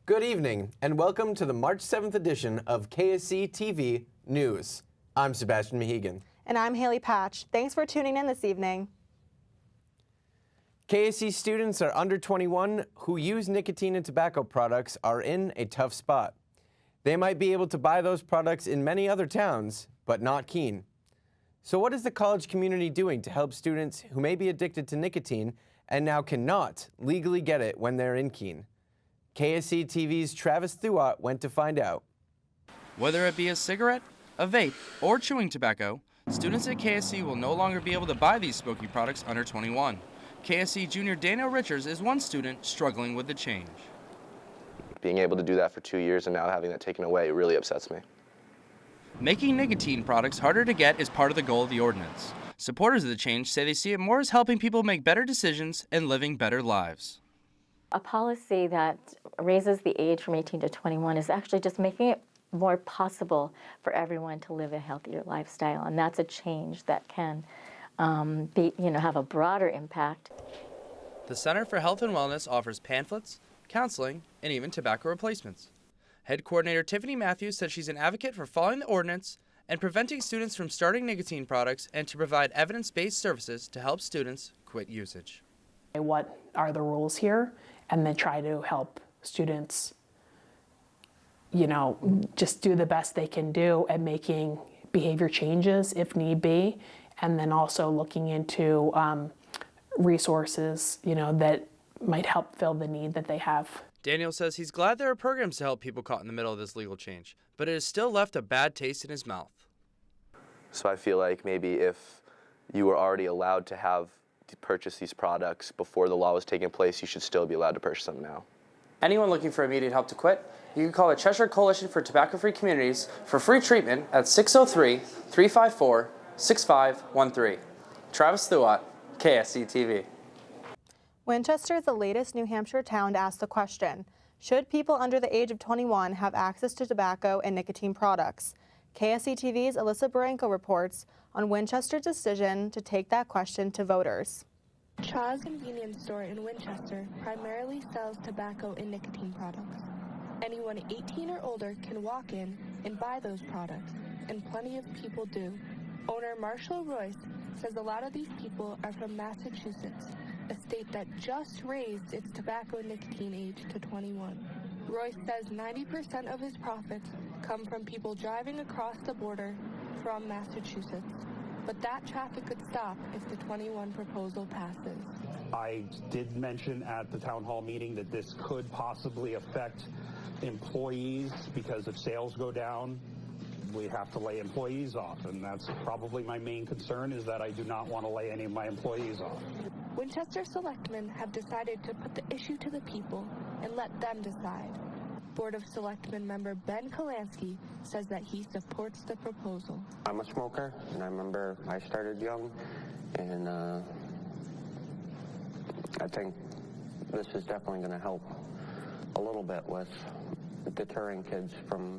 Good evening, and welcome to the March 7th edition of KSCTV News. I'm Sebastian Mehegan. And I'm Haley Patch. Thanks for tuning in this evening. KSC students are under 21 who use nicotine and tobacco products are in a tough spot. They might be able to buy those products in many other towns, but not Keene. So what is the college community doing to help students who may be addicted to nicotine and now cannot legally get it when they're in Keene? KSCTV's Travis Thuat went to find out. Whether it be a cigarette, a vape, or chewing tobacco, students at KSC will no longer be able to buy these smoking products under 21. KSC junior Daniel Richards is one student struggling with the change. Being able to do that for 2 years and now having that taken away really upsets me. Making nicotine products harder to get is part of the goal of the ordinance. Supporters of the change say they see it more as helping people make better decisions and living better lives. A policy that raises the age from 18 to 21 is actually just making it more possible for everyone to live a healthier lifestyle, and that's a change that can have a broader impact. The Center for Health and Wellness offers pamphlets, counseling, and even tobacco replacements. Head coordinator Tiffany Matthews said she's an advocate for following the ordinance and preventing students from starting nicotine products and to provide evidence-based services to help students quit usage. What are the rules here? And then try to help students, just do the best they can do at making behavior changes if need be, and then also looking into resources, that might help fill the need that they have. Daniel says he's glad there are programs to help people caught in the middle of this legal change, but it has still left a bad taste in his mouth. So I feel like maybe if you were already allowed to purchase these products before the law was taking place, you should still be allowed to purchase them now. Anyone looking for immediate help to quit, you can call the Cheshire Coalition for Tobacco-Free Communities for free treatment at 603-354-6513. Travis Thuat, KSCTV. Winchester is the latest New Hampshire town to ask the question, should people under the age of 21 have access to tobacco and nicotine products? KSCTV's Alyssa Baranko reports on Winchester's decision to take that question to voters. Chaw's convenience store in Winchester primarily sells tobacco and nicotine products. Anyone 18 or older can walk in and buy those products, and plenty of people do. Owner Marshall Royce says a lot of these people are from Massachusetts, a state that just raised its tobacco and nicotine age to 21. Royce says 90% of his profits come from people driving across the border from Massachusetts. But that traffic could stop if the 21 proposal passes. I did mention at the town hall meeting that this could possibly affect employees because if sales go down, we have to lay employees off, and that's probably my main concern, is that I do not want to lay any of my employees off. Winchester selectmen have decided to put the issue to the people and let them decide. Board of Selectmen member Ben Kalansky says that he supports the proposal. I'm a smoker, and I remember I started young, and I think this is definitely going to help a little bit with deterring kids from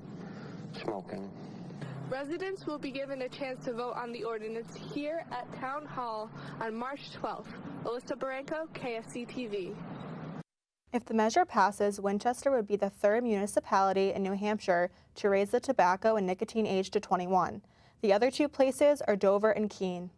smoking. Residents will be given a chance to vote on the ordinance here at Town Hall on March 12th. Alyssa Baranko, KSCTV. If the measure passes, Winchester would be the third municipality in New Hampshire to raise the tobacco and nicotine age to 21. The other two places are Dover and Keene.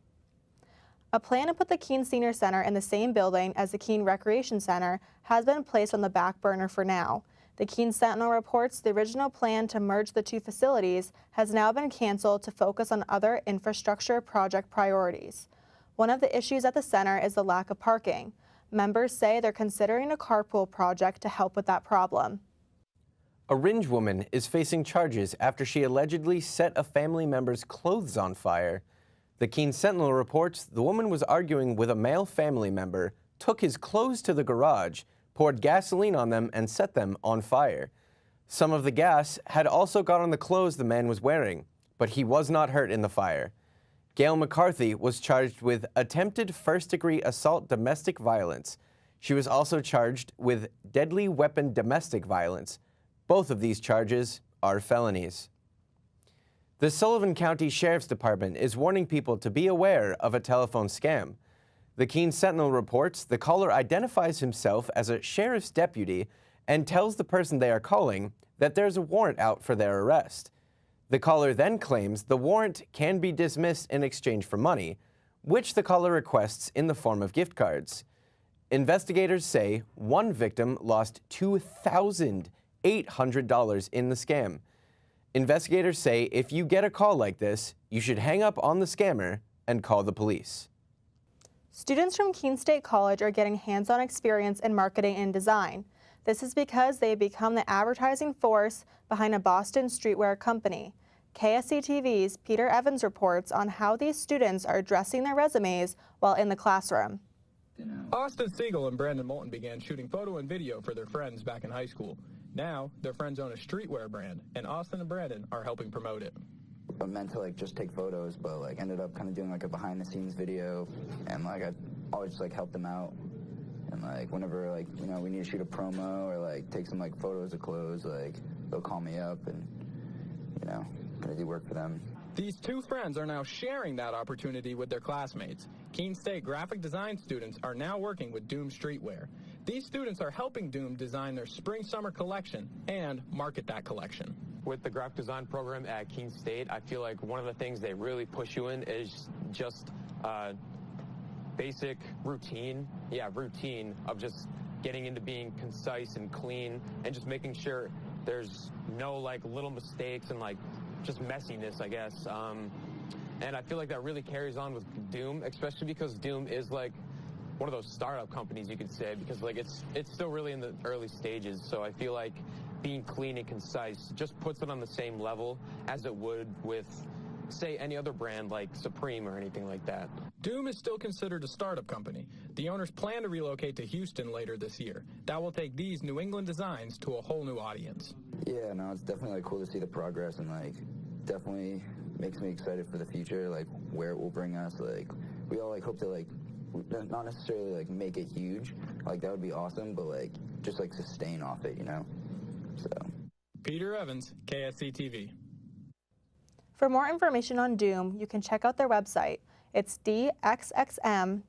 A plan to put the Keene Senior Center in the same building as the Keene Recreation Center has been placed on the back burner for now. The Keene Sentinel reports the original plan to merge the two facilities has now been canceled to focus on other infrastructure project priorities. One of the issues at the center is the lack of parking. Members say they're considering a carpool project to help with that problem. A Ringe woman is facing charges after she allegedly set a family member's clothes on fire. The Keene Sentinel reports the woman was arguing with a male family member, took his clothes to the garage, poured gasoline on them, and set them on fire. Some of the gas had also got on the clothes the man was wearing, but he was not hurt in the fire. Gail McCarthy was charged with attempted first-degree assault domestic violence. She was also charged with deadly weapon domestic violence. Both of these charges are felonies. The Sullivan County Sheriff's Department is warning people to be aware of a telephone scam. The Keene Sentinel reports the caller identifies himself as a sheriff's deputy and tells the person they are calling that there's a warrant out for their arrest. The caller then claims the warrant can be dismissed in exchange for money, which the caller requests in the form of gift cards. Investigators say one victim lost $2,800 in the scam. Investigators say if you get a call like this, you should hang up on the scammer and call the police. Students from Keene State College are getting hands-on experience in marketing and design. This is because they have become the advertising force behind a Boston streetwear company. KSCTV's Peter Evans reports on how these students are dressing their resumes while in the classroom. Austin Siegel and Brandon Moulton began shooting photo and video for their friends back in high school. Now, their friends own a streetwear brand, and Austin and Brandon are helping promote it. I meant to just take photos, but ended up kind of doing a behind the scenes video, and I always help them out. And whenever we need to shoot a promo or take some photos of clothes, they'll call me up and gonna do work for them. These two friends are now sharing that opportunity with their classmates. Keene State graphic design students are now working with Doom Streetwear. These students are helping Doom design their spring-summer collection and market that collection. With the graphic design program at Keene State, I feel like one of the things they really push you in is just basic routine of just getting into being concise and clean and just making sure there's no little mistakes and just messiness, I guess. And I feel like that really carries on with Doom, especially because Doom is one of those startup companies, you could say, because it's still really in the early stages. So I feel like being clean and concise just puts it on the same level as it would with, say, any other brand like Supreme or anything like that. Doom is still considered a startup company. The owners plan to relocate to Houston later this year. That will take these New England designs to a whole new audience. Yeah, no, it's definitely cool to see the progress, and definitely makes me excited for the future, where it will bring us. We all hope to not necessarily make it huge, that would be awesome, but just sustain off it, So. Peter Evans, KSCTV. For more information on Doom, you can check out their website. It's dxxm.us.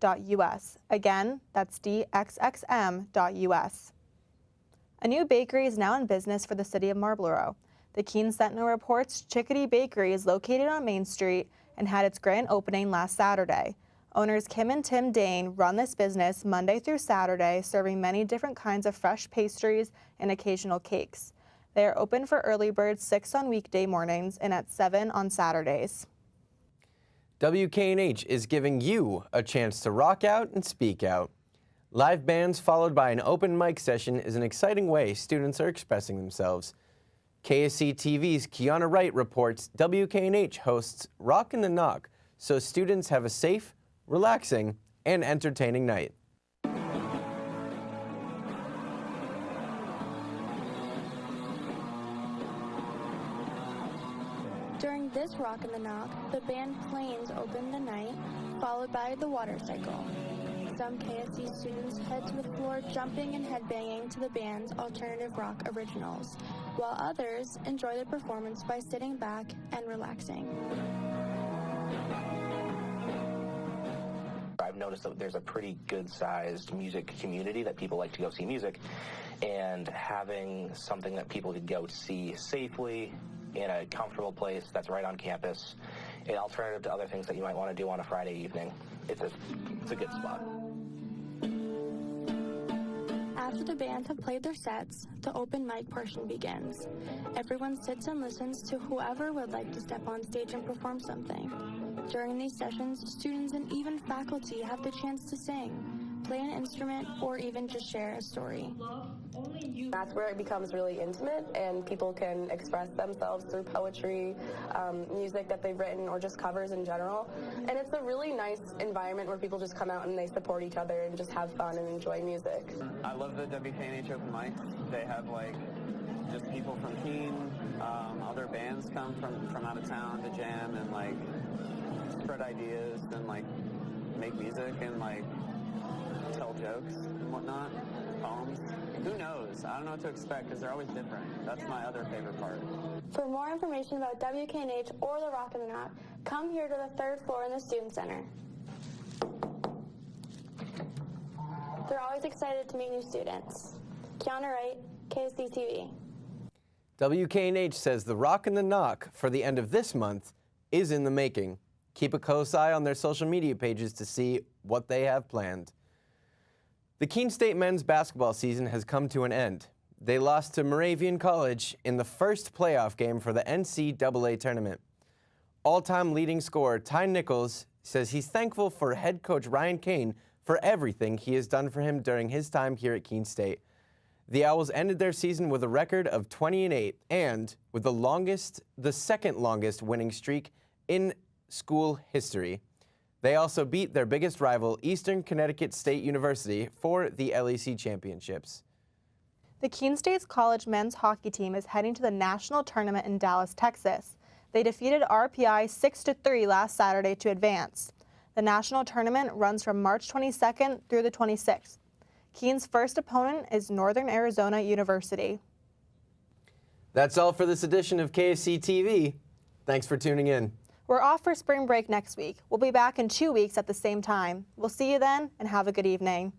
Again, that's dxxm.us. A new bakery is now in business for the city of Marlborough. The Keene Sentinel reports Chickadee Bakery is located on Main Street and had its grand opening last Saturday. Owners Kim and Tim Dane run this business Monday through Saturday, serving many different kinds of fresh pastries and occasional cakes. They are open for early birds 6 on weekday mornings and at 7 on Saturdays. WKNH is giving you a chance to rock out and speak out. Live bands followed by an open mic session is an exciting way students are expressing themselves. KSCTV's Kiana Wright reports WKNH hosts Rock in the Knock so students have a safe, relaxing, and entertaining night. During this Rock in the Knock, the band Planes opened the night, followed by the Water Cycle. Some KSC students head to the floor jumping and headbanging to the band's alternative rock originals, while others enjoy the performance by sitting back and relaxing. I've noticed that there's a pretty good-sized music community that people like to go see music, and having something that people could go see safely in a comfortable place that's right on campus, an alternative to other things that you might want to do on a Friday evening. It's a good spot. After the band have played their sets, the open mic portion begins. Everyone sits and listens to whoever would like to step on stage and perform something. During these sessions, students and even faculty have the chance to sing, play an instrument, or even just share a story. That's where it becomes really intimate and people can express themselves through poetry, music that they've written, or just covers in general. And it's a really nice environment where people just come out and they support each other and just have fun and enjoy music. I love the WKNH open mics. They have just people from Keene, other bands come from out of town to jam and spread ideas and make music and tell jokes and whatnot, poems. Who knows? I don't know what to expect because they're always different. That's my other favorite part. For more information about WKNH or the Rock in the Knock, come here to the 3rd floor in the Student Center. They're always excited to meet new students. Kiana Wright, KSCTV. WKNH says the rock and the knock for the end of this month is in the making. Keep a close eye on their social media pages to see what they have planned. The Keene State men's basketball season has come to an end. They lost to Moravian College in the first playoff game for the NCAA tournament. All-time leading scorer Ty Nichols says he's thankful for head coach Ryan Kane for everything he has done for him during his time here at Keene State. The Owls ended their season with a record of 20-8 and with the second longest winning streak in school history. They also beat their biggest rival, Eastern Connecticut State University, for the LEC championships. The Keene State's college men's hockey team is heading to the national tournament in Dallas, Texas. They defeated RPI 6-3 last Saturday to advance. The national tournament runs from March 22nd through the 26th. Keene's first opponent is Northern Arizona University. That's all for this edition of KSCTV. Thanks for tuning in. We're off for spring break next week. We'll be back in 2 weeks at the same time. We'll see you then, and have a good evening.